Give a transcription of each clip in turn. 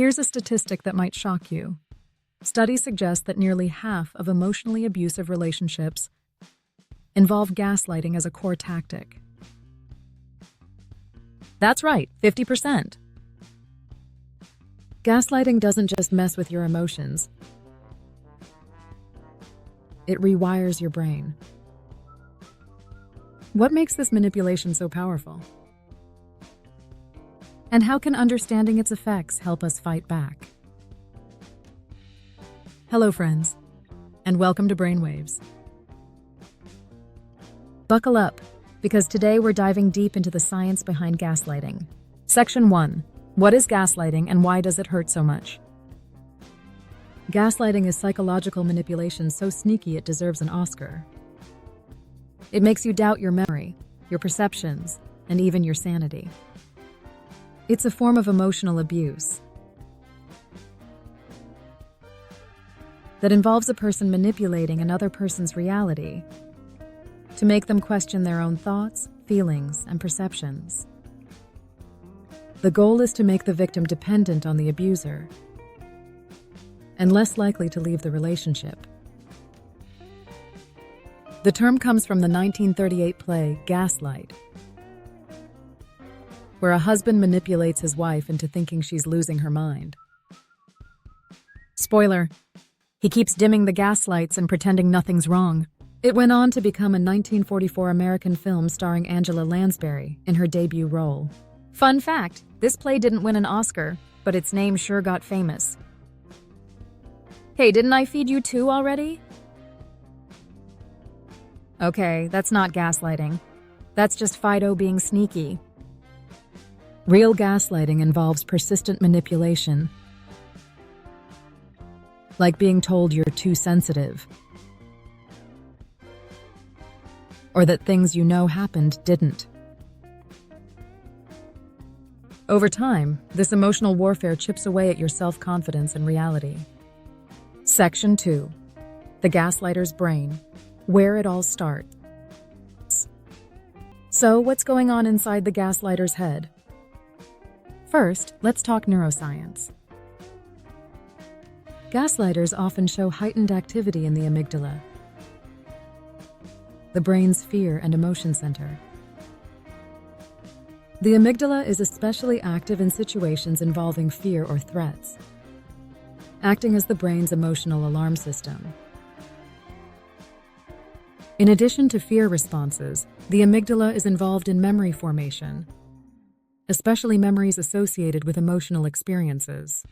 Here's a statistic that might shock you. Studies suggest that nearly half of emotionally abusive relationships involve gaslighting as a core tactic. That's right, 50%. Gaslighting doesn't just mess with your emotions. It rewires your brain. What makes this manipulation so powerful? And how can understanding its effects help us fight back? Hello, friends, and welcome to Brainwaves. Buckle up, because today we're diving deep into the science behind gaslighting. Section 1. What is gaslighting and why does it hurt so much? Gaslighting is psychological manipulation so sneaky it deserves an Oscar. It makes you doubt your memory, your perceptions, and even your sanity. It's a form of emotional abuse that involves a person manipulating another person's reality to make them question their own thoughts, feelings, and perceptions. The goal is to make the victim dependent on the abuser and less likely to leave the relationship. The term comes from the 1938 play Gaslight, where a husband manipulates his wife into thinking she's losing her mind. Spoiler, he keeps dimming the gaslights and pretending nothing's wrong. It went on to become a 1944 American film starring Angela Lansbury in her debut role. Fun fact, this play didn't win an Oscar, but its name sure got famous. Hey, didn't I feed you two already? Okay, that's not gaslighting. That's just Fido being sneaky. Real gaslighting involves persistent manipulation, like being told you're too sensitive, or that things you know happened didn't. Over time, this emotional warfare chips away at your self-confidence and reality. Section 2. The gaslighter's brain, where it all starts. So, what's going on inside the gaslighter's head? First, let's talk neuroscience. Gaslighters often show heightened activity in the amygdala, the brain's fear and emotion center. The amygdala is especially active in situations involving fear or threats, acting as the brain's emotional alarm system. In addition to fear responses, the amygdala is involved in memory formation, especially memories associated with emotional experiences.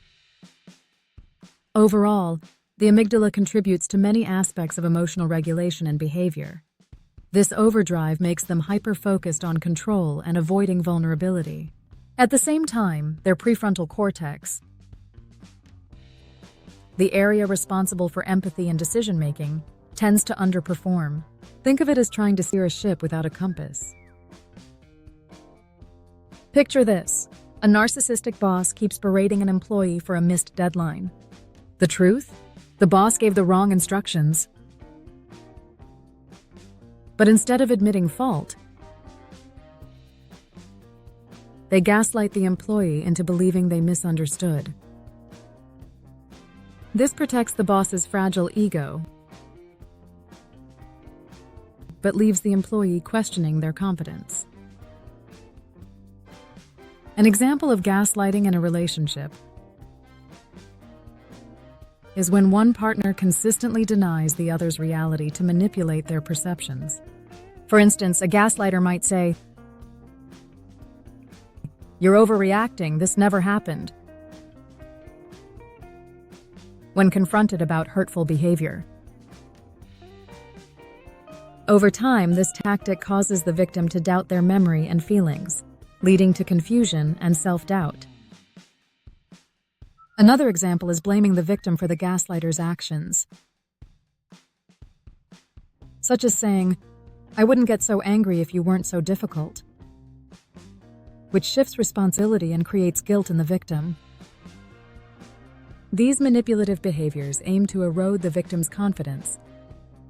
Overall, the amygdala contributes to many aspects of emotional regulation and behavior. This overdrive makes them hyper-focused on control and avoiding vulnerability. At the same time, their prefrontal cortex, the area responsible for empathy and decision-making, tends to underperform. Think of it as trying to steer a ship without a compass. Picture this. A narcissistic boss keeps berating an employee for a missed deadline. The truth? The boss gave the wrong instructions. But instead of admitting fault, they gaslight the employee into believing they misunderstood. This protects the boss's fragile ego, but leaves the employee questioning their competence. An example of gaslighting in a relationship is when one partner consistently denies the other's reality to manipulate their perceptions. For instance, a gaslighter might say, "You're overreacting, this never happened," when confronted about hurtful behavior. Over time, this tactic causes the victim to doubt their memory and feelings, leading to confusion and self-doubt. Another example is blaming the victim for the gaslighter's actions, such as saying, "I wouldn't get so angry if you weren't so difficult," which shifts responsibility and creates guilt in the victim. These manipulative behaviors aim to erode the victim's confidence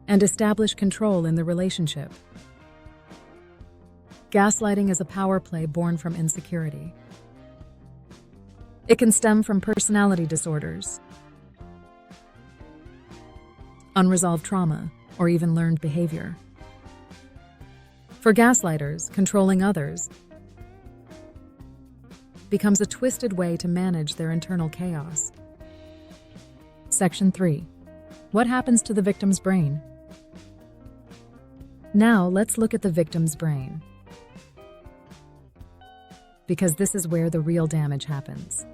and establish control in the relationship. Gaslighting is a power play born from insecurity. It can stem from personality disorders, unresolved trauma, or even learned behavior. For gaslighters, controlling others becomes a twisted way to manage their internal chaos. Section 3. What happens to the victim's brain? Now, let's look at the victim's brain, because this is where the real damage happens.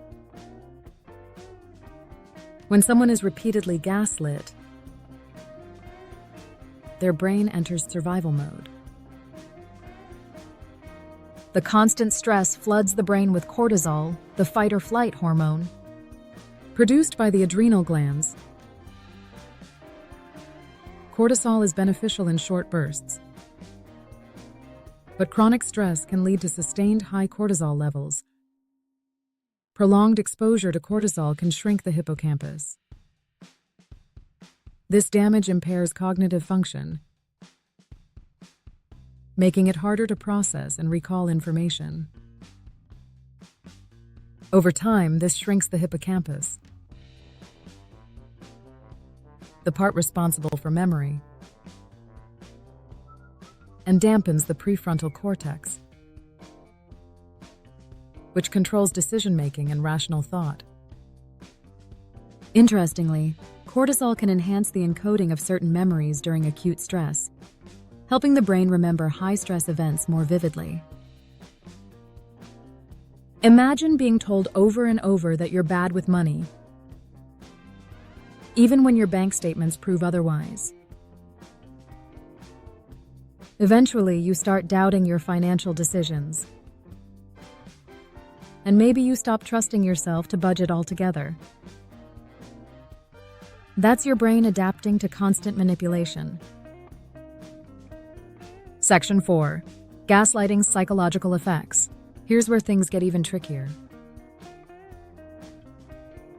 When someone is repeatedly gaslit, their brain enters survival mode. The constant stress floods the brain with cortisol, the fight-or-flight hormone, produced by the adrenal glands. Cortisol is beneficial in short bursts, but chronic stress can lead to sustained high cortisol levels. Prolonged exposure to cortisol can shrink the hippocampus. This damage impairs cognitive function, making it harder to process and recall information. Over time, this shrinks the hippocampus, the part responsible for memory, and dampens the prefrontal cortex, which controls decision-making and rational thought. Interestingly, cortisol can enhance the encoding of certain memories during acute stress, helping the brain remember high-stress events more vividly. Imagine being told over and over that you're bad with money, even when your bank statements prove otherwise. Eventually, you start doubting your financial decisions, and maybe you stop trusting yourself to budget altogether. That's your brain adapting to constant manipulation. Section 4. Gaslighting's psychological effects. Here's where things get even trickier.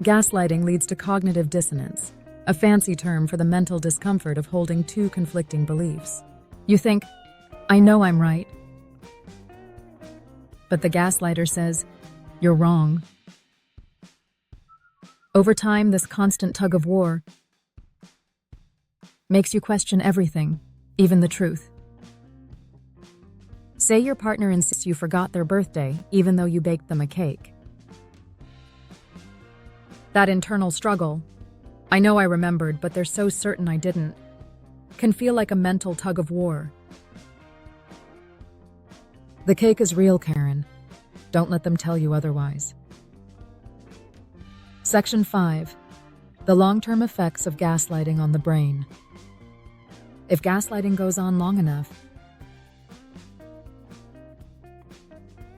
Gaslighting leads to cognitive dissonance, a fancy term for the mental discomfort of holding two conflicting beliefs. You think, I know I'm right, but the gaslighter says, you're wrong. Over time, this constant tug of war makes you question everything, even the truth. Say your partner insists you forgot their birthday, even though you baked them a cake. That internal struggle, I know I remembered, but they're so certain I didn't, can feel like a mental tug of war. The cake is real, Karen. Don't let them tell you otherwise. Section 5. The long-term effects of gaslighting on the brain. If gaslighting goes on long enough,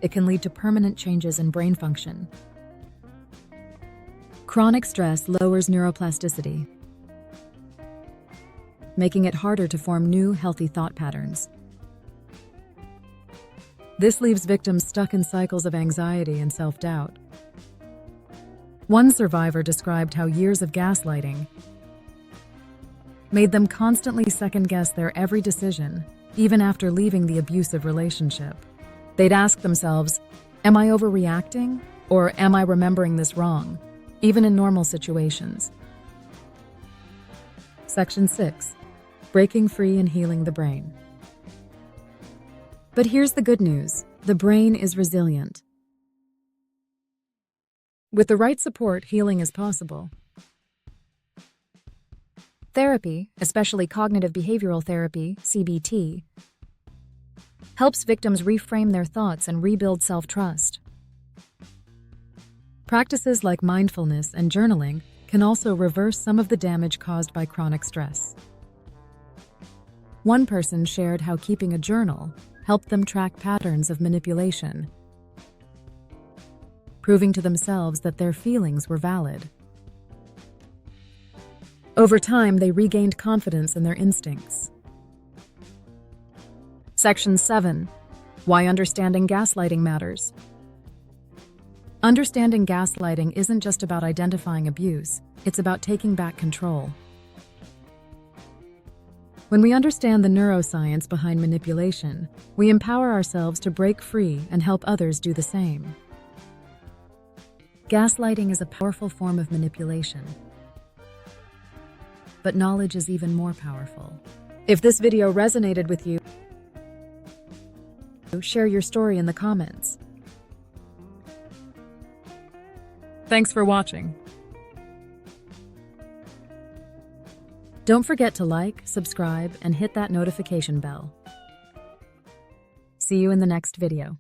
it can lead to permanent changes in brain function. Chronic stress lowers neuroplasticity, making it harder to form new, healthy thought patterns. This leaves victims stuck in cycles of anxiety and self-doubt. One survivor described how years of gaslighting made them constantly second-guess their every decision, even after leaving the abusive relationship. They'd ask themselves, am I overreacting? Or am I remembering this wrong? Even in normal situations. Section 6. Breaking free and healing the brain. But here's the good news. The brain is resilient. With the right support, healing is possible. Therapy, especially cognitive behavioral therapy, CBT, helps victims reframe their thoughts and rebuild self-trust. Practices like mindfulness and journaling can also reverse some of the damage caused by chronic stress. One person shared how keeping a journal helped them track patterns of manipulation, proving to themselves that their feelings were valid. Over time, they regained confidence in their instincts. Section 7. Why understanding gaslighting matters. Understanding gaslighting isn't just about identifying abuse, it's about taking back control. When we understand the neuroscience behind manipulation, we empower ourselves to break free and help others do the same. Gaslighting is a powerful form of manipulation, but knowledge is even more powerful. If this video resonated with you, share your story in the comments. Thanks for watching. Don't forget to like, subscribe, and hit that notification bell. See you in the next video.